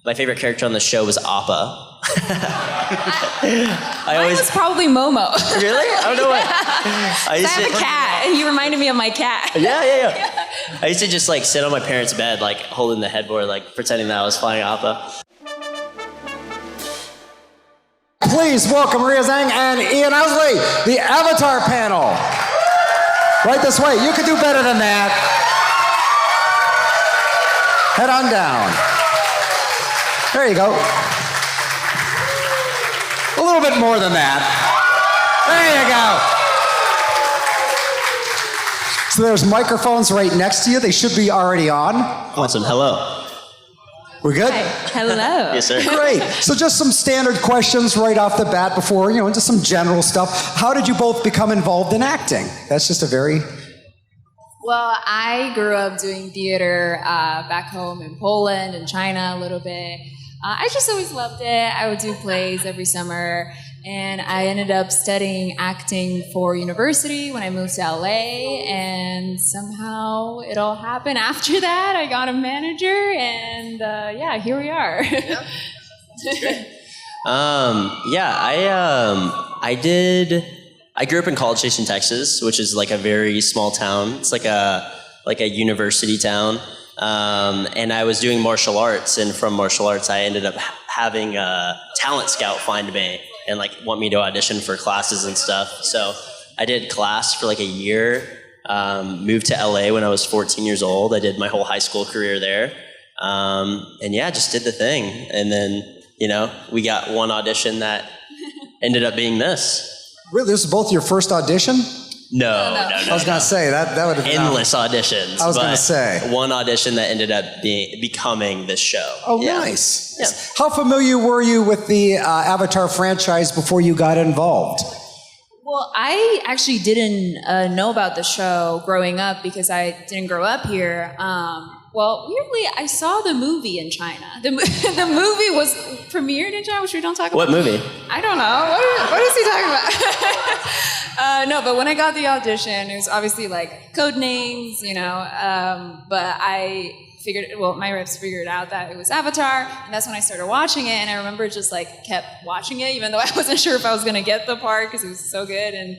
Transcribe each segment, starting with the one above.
My favorite character on the show was Appa. Mine was probably Momo. Really? I don't know what. I have a cat, and he reminded me of my cat. Yeah. I used to just like sit on my parents' bed, like holding the headboard, like pretending that I was flying Appa. Please welcome Maria Zhang and Ian Ousley, the Avatar panel. Right this way. You could do better than that. Head on down. There you go. A little bit more than that. There you go. So there's microphones right next to you. They should be already on. Awesome. Hello. We're good? Hi. Hello. Yes, sir. Great. So just some standard questions right off the bat before, just some general stuff. How did you both become involved in acting? That's just a very... Well, I grew up doing theater back home in Poland and China a little bit. I just always loved it. I would do plays every summer, and I ended up studying acting for university when I moved to LA, and somehow it all happened after that. I got a manager, and here we are. Yep. That's great. I grew up in College Station, Texas, which is like a very small town. It's like a university town. And I was doing martial arts, and from martial arts, I ended up having a talent scout find me and like want me to audition for classes and stuff. So I did class for like a year, moved to LA when I was 14 years old. I did my whole high school career there. Just did the thing. And then, we got one audition that ended up being this. Really? This is both your first audition? No. I was going to say, that would have been... Endless auditions. I was going to say. One audition that ended up becoming this show. Oh, yeah. Nice. Yeah. How familiar were you with the Avatar franchise before you got involved? Well, I actually didn't know about the show growing up because I didn't grow up here. Weirdly, I saw the movie in China. The movie was premiered in China, which we don't talk about. What movie? I don't know. What is he talking about? No, but when I got the audition, it was obviously like code names, but I figured, my reps figured out that it was Avatar, and that's when I started watching it, and I remember just like kept watching it, even though I wasn't sure if I was going to get the part because it was so good, and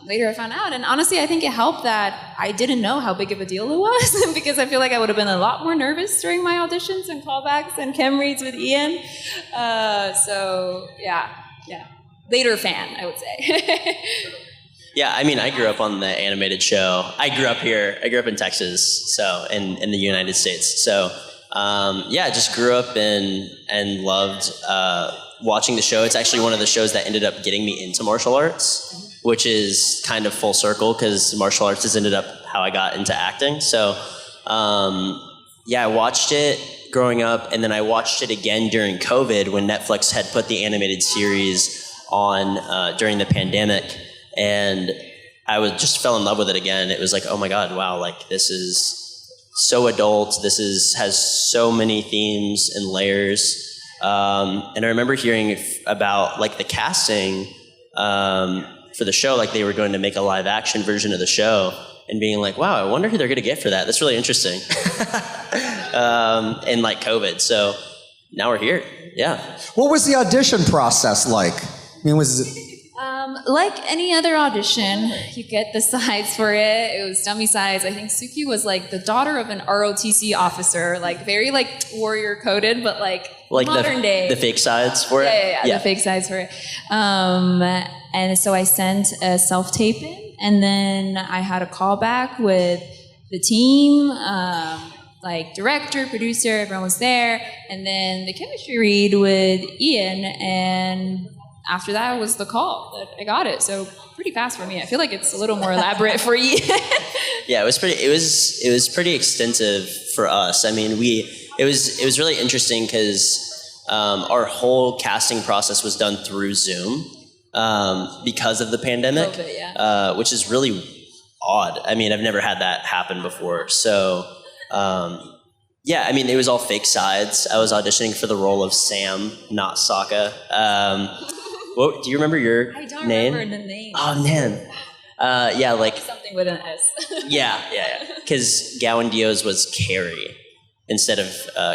later I found out, and honestly I think it helped that I didn't know how big of a deal it was because I feel like I would have been a lot more nervous during my auditions and callbacks and chem reads with Ian. Later fan, I would say. Yeah, I mean, I grew up on the animated show. I grew up here. I grew up in Texas, so in the United States. So just grew up and loved watching the show. It's actually one of the shows that ended up getting me into martial arts, which is kind of full circle because martial arts has ended up how I got into acting. So I watched it growing up, and then I watched it again during COVID when Netflix had put the animated series on during the pandemic, and I just fell in love with it again. It was like, oh my God, wow, like this is so adult. This has so many themes and layers. And I remember hearing about like the casting for the show, like they were going to make a live action version of the show, and being like, wow, I wonder who they're going to get for that. That's really interesting. And like COVID. So now we're here. Yeah. What was the audition process like? I mean, was it... Like any other audition, you get the sides for it. It was dummy sides. I think Suki was like the daughter of an ROTC officer, like very like warrior coded, but like modern day. The fake sides for it? Yeah, the fake sides for it. And so I sent a self-tape in, and then I had a callback with the team, like director, producer, everyone was there, and then the chemistry read with Ian, and after that was the call that I got it. So pretty fast for me. I feel like it's a little more elaborate for you. Yeah, it was pretty extensive for us. I mean, it was really interesting because our whole casting process was done through Zoom because of the pandemic, COVID, which is really odd. I mean, I've never had that happen before. So I mean, it was all fake sides. I was auditioning for the role of Sam, not Sokka. What, do you remember your name? I don't remember the name. Oh, man. Something with an S. Yeah. Because Gowan Dio's was Carrie. instead of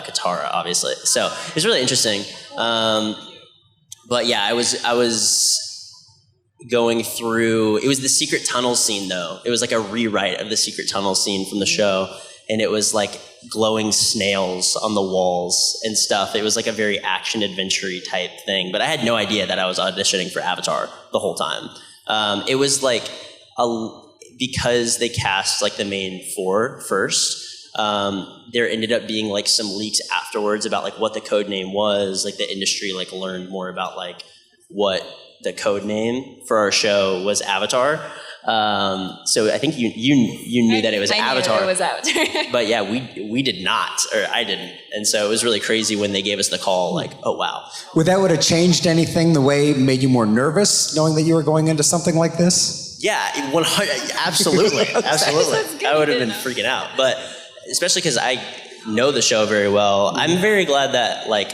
Katara, obviously. So it's really interesting. But yeah, I was going through, it was the secret tunnel scene though. It was like a rewrite of the secret tunnel scene from the show. And it was like glowing snails on the walls and stuff. It was like a very action adventure-y type thing. But I had no idea that I was auditioning for Avatar the whole time. It was like, because they cast like the main four first, there ended up being like some leaks afterwards about like what the code name was. Like the industry like learned more about like what the code name for our show was Avatar. So I think you knew that it was Avatar. Knew it was Avatar. But yeah, we did not, or I didn't. And so it was really crazy when they gave us the call, like, oh wow. Would have changed anything, the way it made you more nervous knowing that you were going into something like this? Yeah, absolutely. Absolutely. I would have been freaking out. But especially because I know the show very well. I'm very glad that like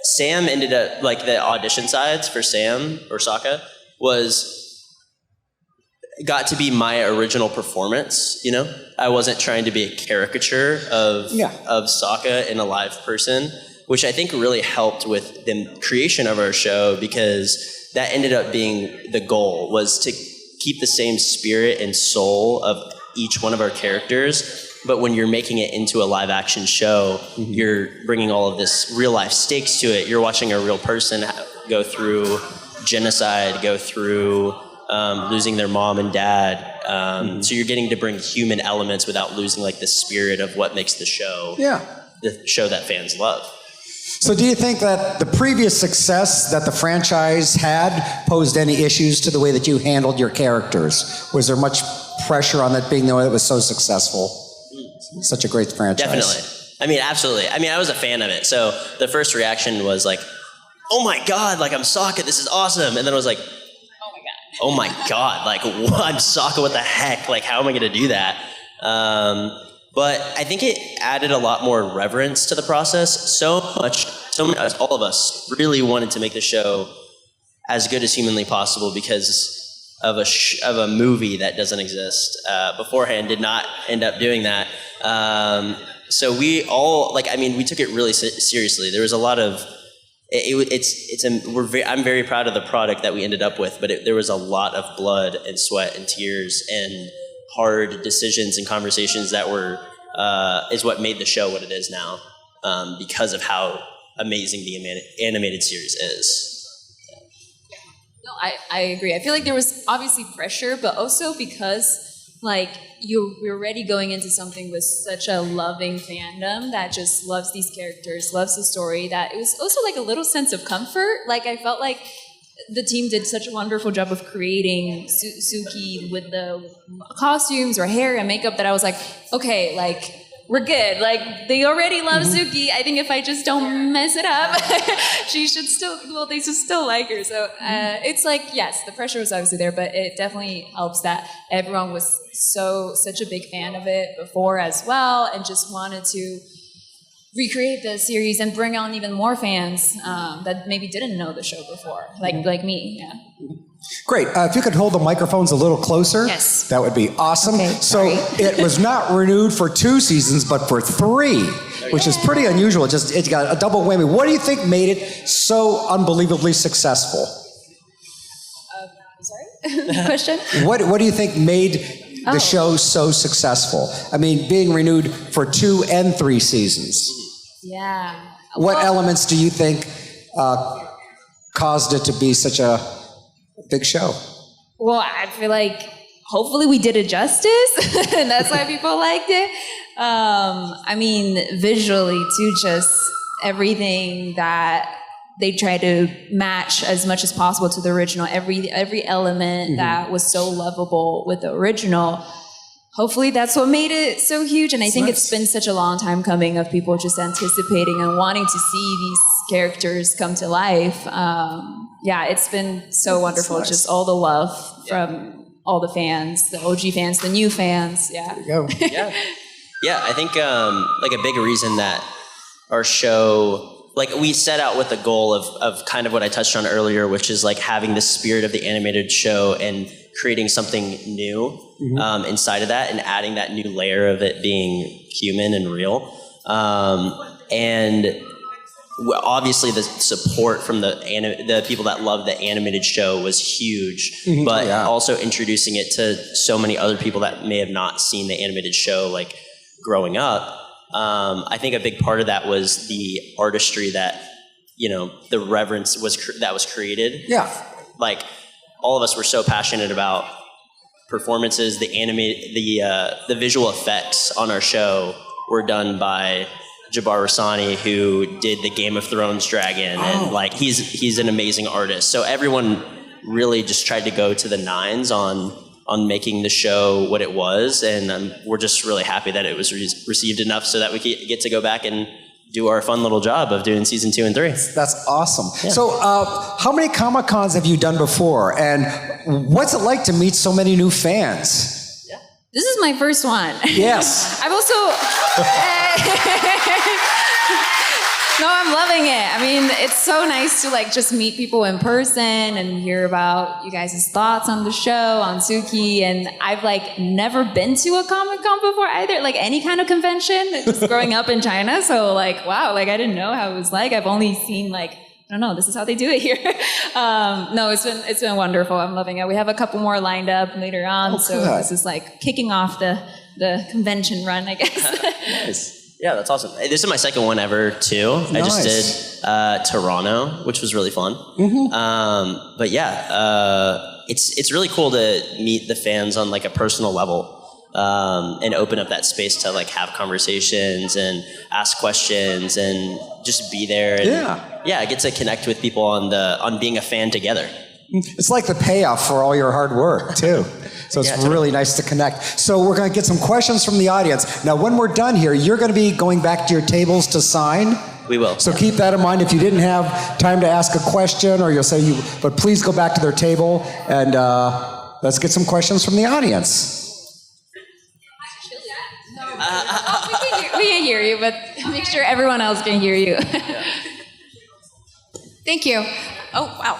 Sam ended up, like the audition sides for Sam or Sokka got to be my original performance, you know? I wasn't trying to be a caricature of Sokka in a live person, which I think really helped with the creation of our show, because that ended up being the goal, was to keep the same spirit and soul of each one of our characters. But when you're making it into a live action show, you're bringing all of this real life stakes to it. You're watching a real person go through genocide, go through losing their mom and dad. So you're getting to bring human elements without losing like the spirit of what makes the show the show that fans love. So do you think that the previous success that the franchise had posed any issues to the way that you handled your characters? Was there much pressure on that being the way that was so successful? Such a great franchise. Definitely. I mean, absolutely. I mean, I was a fan of it. So the first reaction was like, oh my God, like I'm Sokka, this is awesome. And then I was like, oh my God, like I'm Sokka, what the heck? Like, how am I going to do that? But I think it added a lot more reverence to the process. So much, all of us really wanted to make the show as good as humanly possible because of a movie that doesn't exist beforehand, did not end up doing that. So we all, like, I mean, we took it really seriously. There was a lot of, I'm very proud of the product that we ended up with, but there was a lot of blood and sweat and tears and hard decisions and conversations that is what made the show what it is now, because of how amazing the animated series is. No, I agree. I feel like there was obviously pressure, but also because like we're already going into something with such a loving fandom that just loves these characters, loves the story, that it was also like a little sense of comfort. Like I felt like the team did such a wonderful job of creating Suki with the costumes or hair and makeup that I was like, okay, like we're good. Like they already love Suki. I think if I just don't mess it up, they should still like her. So it's like, yes, the pressure was obviously there, but it definitely helps that everyone was such a big fan of it before as well, and just wanted to recreate the series and bring on even more fans that maybe didn't know the show before, like me. Yeah. Great. If you could hold the microphones a little closer, yes, that would be awesome. Okay, so it was not renewed for 2 seasons, but for 3, which is pretty unusual. It got a double whammy. What do you think made it so unbelievably successful? Sorry? Question? What do you think made the show so successful? I mean, being renewed for 2 and 3 seasons. Yeah. What elements do you think caused it to be such a big show? Well, I feel like hopefully we did it justice, and that's why people liked it. I mean, visually too, just everything that they tried to match as much as possible to the original. Every element that was so lovable with the original. Hopefully that's what made it so huge, and I think it's been such a long time coming of people just anticipating and wanting to see these characters come to life. Yeah, it's been so wonderful, just all the love from all the fans, the OG fans, the new fans. Yeah. There you go. Yeah, I think like a big reason that our show, like we set out with the goal of kind of what I touched on earlier, which is like having the spirit of the animated show and creating something new inside of that, and adding that new layer of it being human and real. And obviously the support from the people that love the animated show was huge, but also introducing it to so many other people that may have not seen the animated show like growing up. I think a big part of that was the artistry that, the reverence that was created. Yeah. Like all of us were so passionate about performances, the visual effects on our show were done by Jabbar Rassani, who did the Game of Thrones dragon, and like he's an amazing artist. So everyone really just tried to go to the nines on making the show what it was, and we're just really happy that it was received enough so that we get to go back and do our fun little job of doing season 2 and 3. That's awesome. Yeah. So how many Comic-Cons have you done before, and what's it like to meet so many new fans? This is my first one. Yes. I've also... No, I'm loving it. I mean, it's so nice to like just meet people in person and hear about you guys' thoughts on the show, on Suki. And I've like never been to a Comic-Con before either, like any kind of convention, just growing up in China. So like, wow, like I didn't know how it was like. I've only seen like, I don't know, this is how they do it here. No, it's been wonderful. I'm loving it. We have a couple more lined up later on. So this is like kicking off the convention run, I guess. Nice. Yeah, that's awesome. This is my second one ever too. Nice. I just did Toronto, which was really fun. But yeah, it's really cool to meet the fans on like a personal level. And open up that space to like have conversations and ask questions and just be there and get to connect with people on being a fan together. It's like the payoff for all your hard work too. So it's really nice to connect. So we're going to get some questions from the audience. Now when we're done here, you're going to be going back to your tables to sign. We will. So keep that in mind. If you didn't have time to ask a question, or you'll say but please go back to their table and let's get some questions from the audience. We can hear you, but make sure everyone else can hear you. Thank you. Oh, wow.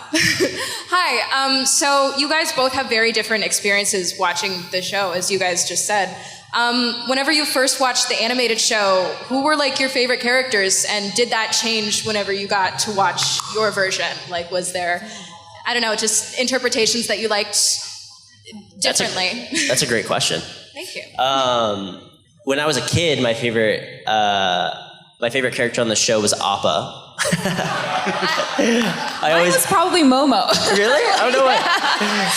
Hi. So you guys both have very different experiences watching the show, as you guys just said. Whenever you first watched the animated show, who were like your favorite characters, and did that change whenever you got to watch your version? Like, was there, I don't know, just interpretations that you liked differently? That's a great question. Thank you. When I was a kid, my favorite character on the show was Appa. Mine was probably Momo. Really? I don't know what.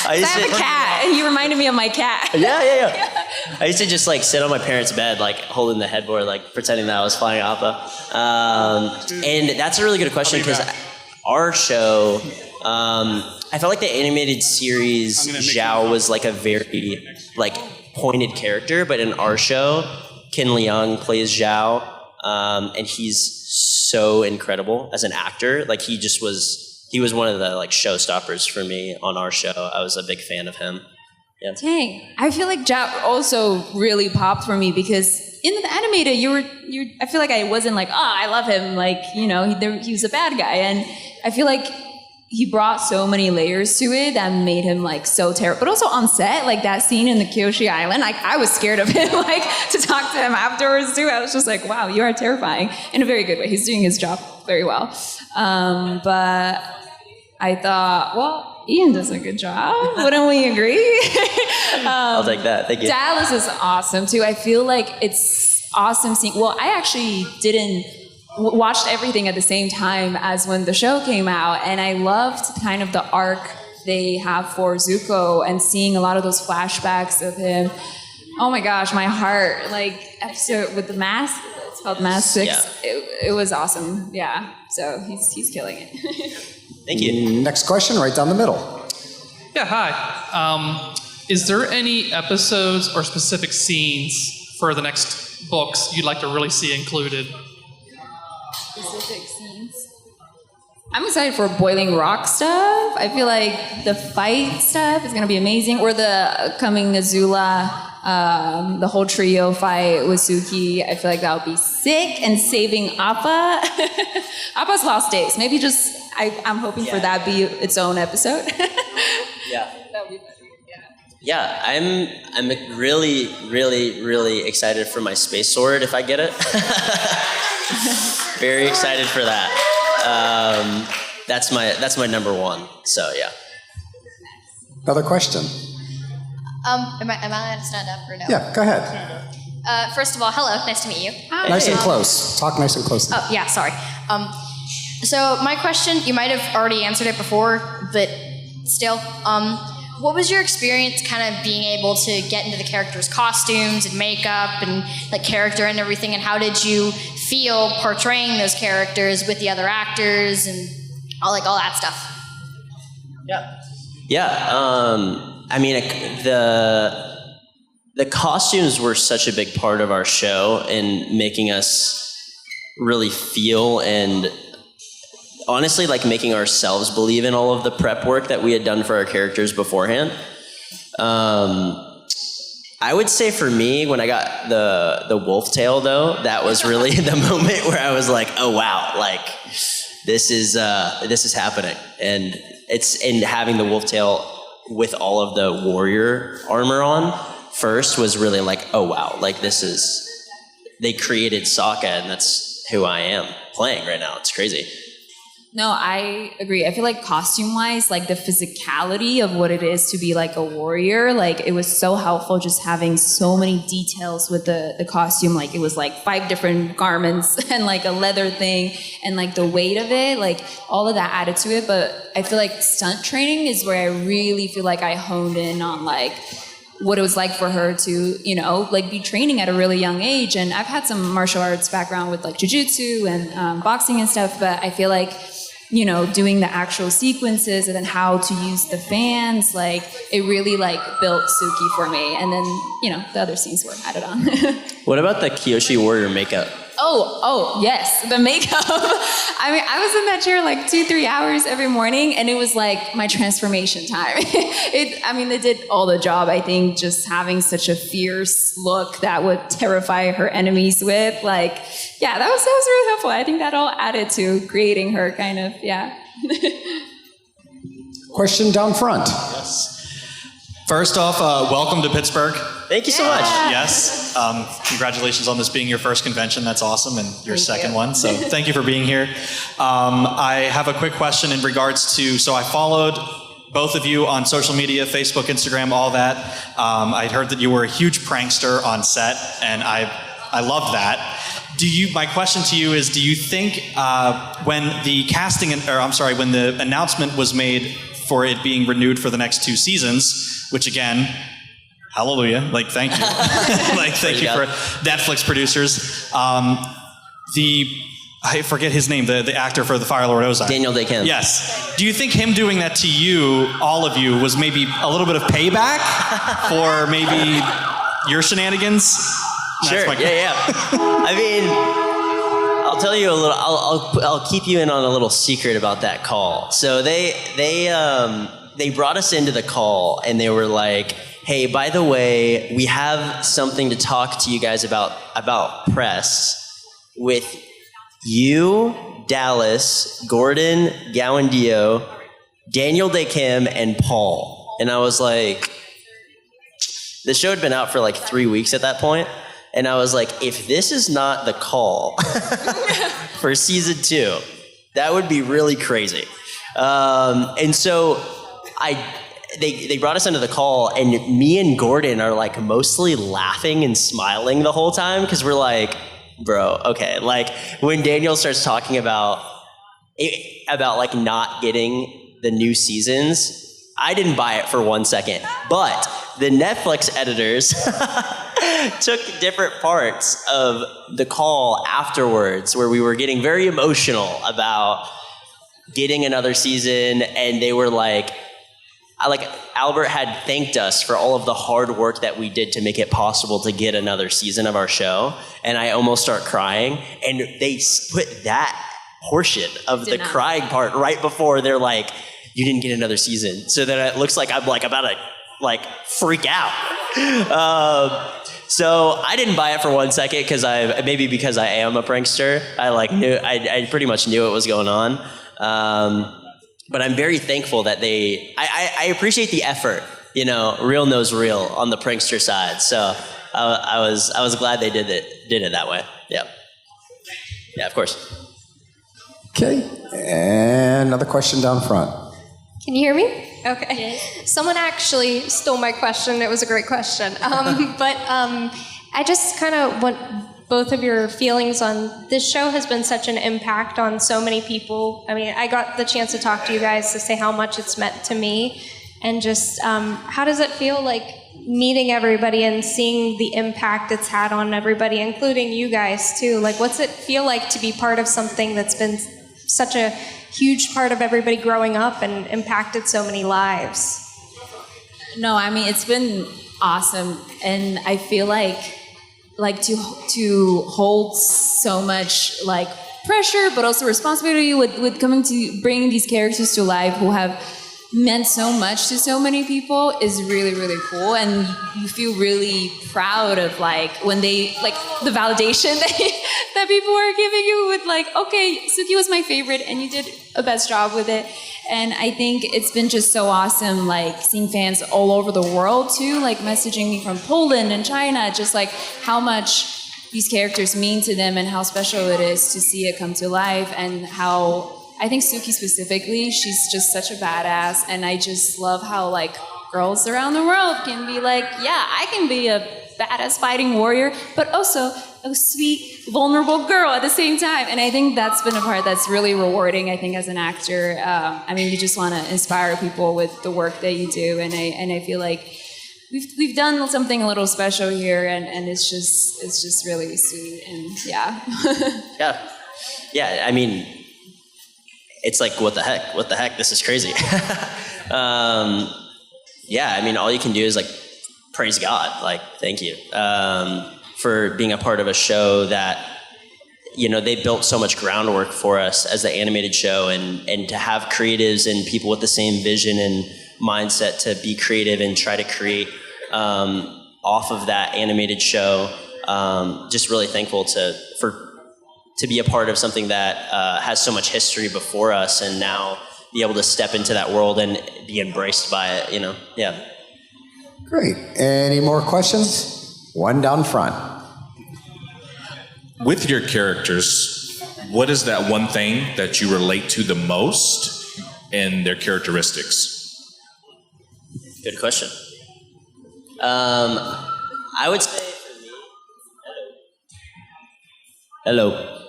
I have a cat, and you reminded me of my cat. Yeah. I used to just like sit on my parents' bed, like holding the headboard, like pretending that I was flying Appa. And that's a really good question because our show, I felt like the animated series Zhao was like a very like pointed character, but in our show, Ken Leung plays Zhao, and he's so incredible as an actor. Like he was one of the like showstoppers for me on our show. I was a big fan of him. Yeah. Dang, I feel like Zhao also really popped for me because in the animated, I feel like I wasn't like, I love him. Like, he was a bad guy, and I feel like he brought so many layers to it that made him like so terrible. But also on set, like that scene in the Kyoshi Island, like I was scared of him, like to talk to him afterwards too. I was just like, wow, you are terrifying in a very good way. He's doing his job very well. But I thought, well, Ian does a good job. Wouldn't we agree? I'll take that. Thank you. Dallas is awesome too. I feel like it's awesome seeing. Well, I actually watched everything at the same time as when the show came out, and I loved kind of the arc they have for Zuko and seeing a lot of those flashbacks of him. Oh my gosh, my heart, like episode with the mask, it's called Mask 6. Yeah. It was awesome. Yeah, so he's killing it. Thank you. Next question, right down the middle. Yeah, hi. Is there any episodes or specific scenes for the next books you'd like to really see included? Specific scenes. I'm excited for Boiling Rock stuff. I feel like the fight stuff is going to be amazing. Or the coming Azula, the whole trio fight with Suki. I feel like that would be sick. And saving Appa. Appa's Lost Days. Maybe I'm hoping for that be its own episode. Yeah. That would be funny. Yeah, I'm really, really, really excited for my space sword if I get it. Very excited for that. That's my number one. So yeah. Another question. Am I allowed to stand up or no? Yeah, go ahead. First of all, hello, nice to meet you. Nice and close. Talk nice and close. Oh, yeah, sorry. So my question, you might have already answered it before, but still, what was your experience kind of being able to get into the characters' costumes and makeup and like character and everything, and how did you feel portraying those characters with the other actors and all that stuff? Yeah. I mean, the costumes were such a big part of our show in making us really feel and honestly like making ourselves believe in all of the prep work that we had done for our characters beforehand. I would say for me, when I got the wolf tail though, that was really the moment where I was like, oh wow, like this is happening. And having the wolf tail with all of the warrior armor on first was really like, oh wow, like they created Sokka and that's who I am playing right now. It's crazy. No, I agree. I feel like costume-wise, like the physicality of what it is to be like a warrior, like it was so helpful just having so many details with the costume. Like it was like 5 different garments and like a leather thing and like the weight of it, like all of that added to it. But I feel like stunt training is where I really feel like I honed in on like what it was like for her to, like be training at a really young age. And I've had some martial arts background with like jiu-jitsu and boxing and stuff, but I feel like doing the actual sequences and then how to use the fans, like it really like built Suki for me. And then, the other scenes were added on. What about the Kyoshi warrior makeup? Oh, yes, the makeup. I mean, I was in that chair like 2-3 hours every morning, and it was like my transformation time. They did all the job, I think, just having such a fierce look that would terrify her enemies with. Like, yeah, that was really helpful. I think that all added to creating her kind of, yeah. Question down front. Yes. First off, welcome to Pittsburgh. Thank you so much. Yes. Congratulations on this being your first convention. That's awesome. And your second one. So thank you for being here. I have a quick question in regards to, so I followed both of you on social media, Facebook, Instagram, all that. I'd heard that you were a huge prankster on set, and I love that. My question to you is, do you think when the announcement was made for it being renewed for the next 2 seasons, which again, hallelujah, like thank you. Thank you for Netflix producers. I forget his name, the actor for the Fire Lord Ozai. Daniel Day-Kim. Yes. Do you think him doing that to you, all of you, was maybe a little bit of payback for maybe your shenanigans? Sure, yeah. I mean, I'll tell you a little, I'll keep you in on a little secret about that call. So they brought us into the call and they were like, hey, by the way, we have something to talk to you guys about press with you, Dallas, Gordon, Gowandio, Daniel Day-Kim, and Paul. And I was like, the show had been out for like 3 weeks at that point. And I was like, if this is not the call for season 2, that would be really crazy. And so they brought us into the call, and me and Gordon are like mostly laughing and smiling the whole time because we're like, bro, okay. Like when Daniel starts talking about like not getting the new seasons, I didn't buy it for 1 second, but the Netflix editors took different parts of the call afterwards where we were getting very emotional about getting another season, and they were like Albert had thanked us for all of the hard work that we did to make it possible to get another season of our show, and I almost start crying, and they put that portion of the crying part right before they're like, you didn't get another season, so that it looks like I'm like about to like freak out. So I didn't buy it for 1 second because I am a prankster. I pretty much knew what was going on. But I'm very thankful that I appreciate the effort real knows real on the prankster side. So I was glad they did it that way. Yeah. Yeah, of course. Okay, and another question down front. Can you hear me? Okay. Someone actually stole my question. It was a great question. But I just kind of want both of your feelings on this show has been such an impact on so many people. I mean, I got the chance to talk to you guys to say how much it's meant to me. And just how does it feel like meeting everybody and seeing the impact it's had on everybody, including you guys too? Like, what's it feel like to be part of something that's been such a huge part of everybody growing up and impacted so many lives? No, I mean, it's been awesome. And I feel like to hold so much like pressure, but also responsibility with coming to bringing these characters to life who have meant so much to so many people is really, really cool. And you feel really proud of like when they like the validation that people are giving you with like, okay, Suki was my favorite and you did a best job with it. And I think it's been just so awesome, like seeing fans all over the world too, like messaging me from Poland and China, just like how much these characters mean to them and how special it is to see it come to life, and how I think Suki specifically, she's just such a badass, and I just love how like girls around the world can be like, yeah, I can be a badass fighting warrior, but also a sweet, vulnerable girl at the same time. And I think that's been a part that's really rewarding, I think, as an actor. I mean, you just want to inspire people with the work that you do, and I feel like we've done something a little special here, and it's just really sweet, and yeah. Yeah, I mean, it's like, what the heck, this is crazy. Yeah, I mean, all you can do is like praise God, like thank you for being a part of a show that, they built so much groundwork for us as the animated show, and to have creatives and people with the same vision and mindset to be creative and try to create off of that animated show. Just really thankful to be a part of something that has so much history before us, and now be able to step into that world and be embraced by it, yeah. Great. Any more questions? One down front. With your characters, what is that one thing that you relate to the most in their characteristics? Good question. I would say for me, hello.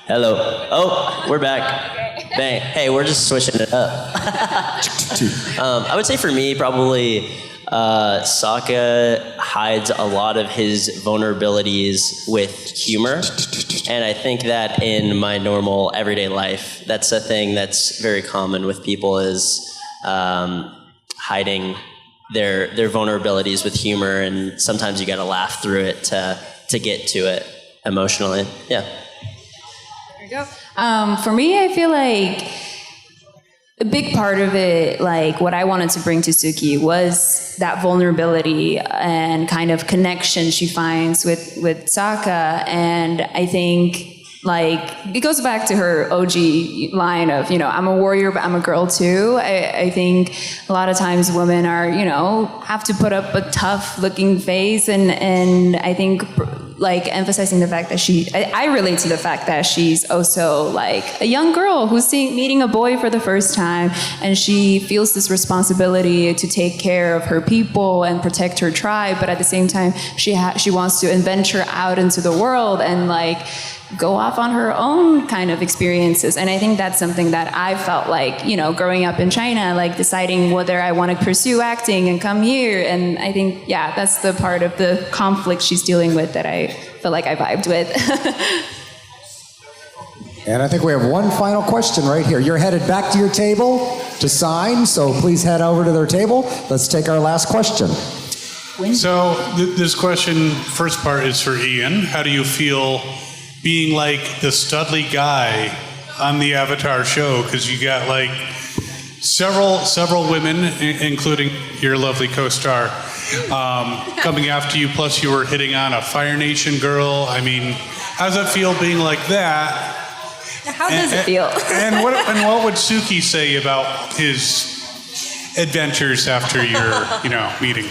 Hello. Oh, we're back. Bang. Hey, we're just switching it up. I would say for me, probably Sokka hides a lot of his vulnerabilities with humor. And I think that in my normal everyday life, that's a thing that's very common with people, is hiding their vulnerabilities with humor. And sometimes you got to laugh through it to get to it emotionally. Yeah. There you go. For me, I feel like a big part of it, like what I wanted to bring to Suki, was that vulnerability and kind of connection she finds with Sokka. And I think like it goes back to her OG line of, I'm a warrior, but I'm a girl too. I think a lot of times women are, have to put up a tough looking face, and I think like emphasizing the fact that I relate to the fact that she's also like a young girl who's meeting a boy for the first time, and she feels this responsibility to take care of her people and protect her tribe, but at the same time she wants to venture out into the world and like go off on her own kind of experiences. And I think that's something that I felt like, growing up in China, like deciding whether I want to pursue acting and come here. And I think, that's the part of the conflict she's dealing with that I feel like I vibed with. And I think we have one final question right here. You're headed back to your table to sign, so please head over to their table. Let's take our last question. So this question, first part is for Ian. How do you feel being like the studly guy on the Avatar show? Because you got like several women, including your lovely co-star, coming after you, plus you were hitting on a Fire Nation girl. I mean, how does it feel being like that? How does it feel? And what would Suki say about his adventures after your, meeting?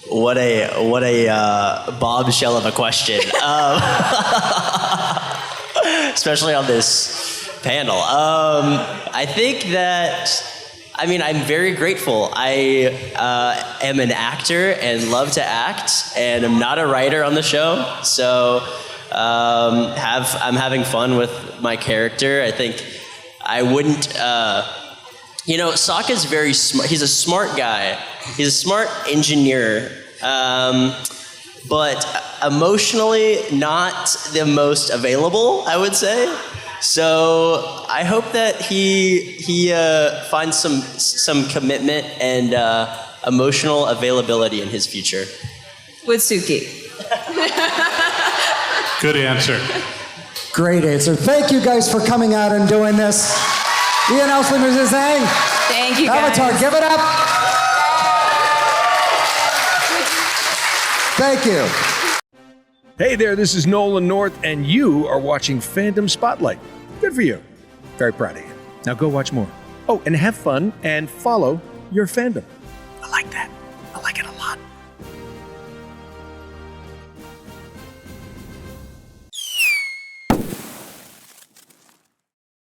What a bombshell of a question, especially on this panel. I think that, I'm very grateful. I am an actor and love to act, and I'm not a writer on the show, so I'm having fun with my character. I think I wouldn't. Sokka's very smart. He's a smart guy. He's a smart engineer, but emotionally not the most available, I would say. So I hope that he finds some commitment and emotional availability in his future. With Suki. Good answer. Great answer. Thank you guys for coming out and doing this. Ian, Ousley, Mrs. Zhang. Thank you, guys. Avatar, give it up. Thank you. Hey there, this is Nolan North, and you are watching Fandom Spotlight. Good for you. Very proud of you. Now go watch more. Oh, and have fun and follow your fandom. I like that. I like it a lot.